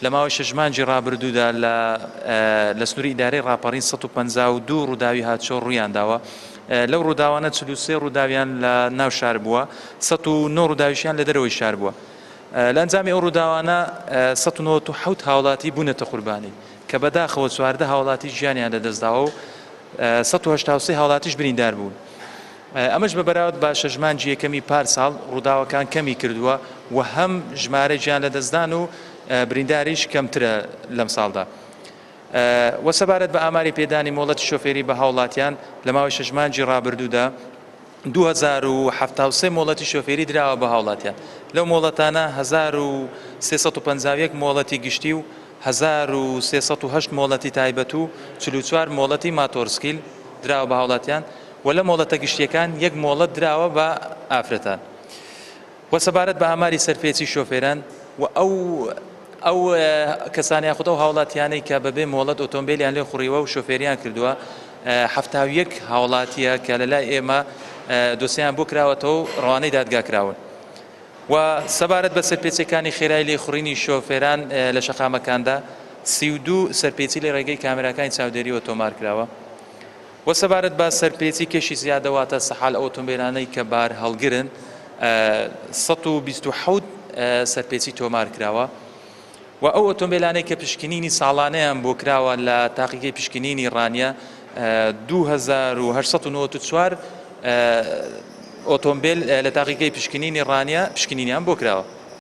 لە ماوەی شەژمانجی ڕابردوودا لە سنووری ئیدارەی ڕاپەڕین 152 ڕووداوی هاتچۆ ڕوویان داوە. لەو ڕووداوانە 43 ڕووداویان لە ناو شار بووە، 109 ڕووداویشیان لە دەرەوەی شار بووە. لە ئەنجامی ئەو ڕووداوانە 197 هاوڵاتی بوونەتە قوربانی کە بەداخەوە 14 هاوڵاتی ژیانیان لەدەستداوە و 183 هاوڵاتیش بریندار بوون. ئەمەش بە بەراورد بە شەژمانجی یەکەمی پارساڵ ڕووداوەکان کەمی کردووە و هەم ژمارە گیان لەدەستدان و برینداریش کەمترە لەم ساڵدا. وە سەبارەت بە ئاماری پێدانی مۆڵەتی شۆفێری بە هاوڵاتیان لە ماوەی شەژمانجی ڕابردوودا 2073 مۆڵەتی شۆفێری دراوە بە هاوڵاتیان. لەو مۆڵەتانە 1351 مۆڵەتی گشتی و 1308 مۆڵەتی تایبەت و 44 مۆڵەتی ماتۆرسکیل دراوە بە هاوڵاتیان و لە مۆڵەتە گشتیەکان یەک مۆڵەت دراوە بە ئافرەتان. وە سەبارەت بە ئاماری سەرپێچی شۆفێران و ئەو کەسانی یاخود ئەو هاوڵاتیانەی کە بەبێ مۆڵەت ئۆتۆمبیلیان لێ خوڕیوە و شۆفێریان کردووە 71 هاوڵاتیە کە لەلای ئێمە دۆسییان بۆ کراوەتەوە و ڕەوانەی دادگاکراون. و سەبارەت بە سەرپێچەکانی خێرایی لێخوڕینی شۆفێران لە شەقامەکاندا 32 سەرپێچی لە ڕێگەی کامێراکانی چاودێریەوە تۆمار کراوە. وە سەبارەت بە سەرپێچی کێشی زیادەواتە سەحال ئۆتۆمبیلانەی کە بار هەڵگرن 127 سەرپێچی تۆمار کراوە و ئەو ئۆتۆمبیلانەی کە پشکنینی ساڵانەیان بۆ کراوە لە تاقیگەی پشکنینی ڕانیە 2894 ئۆتۆمبیل لە تاقیگەی پشکنینی ڕانیە پشکنینیان بۆ کراوە.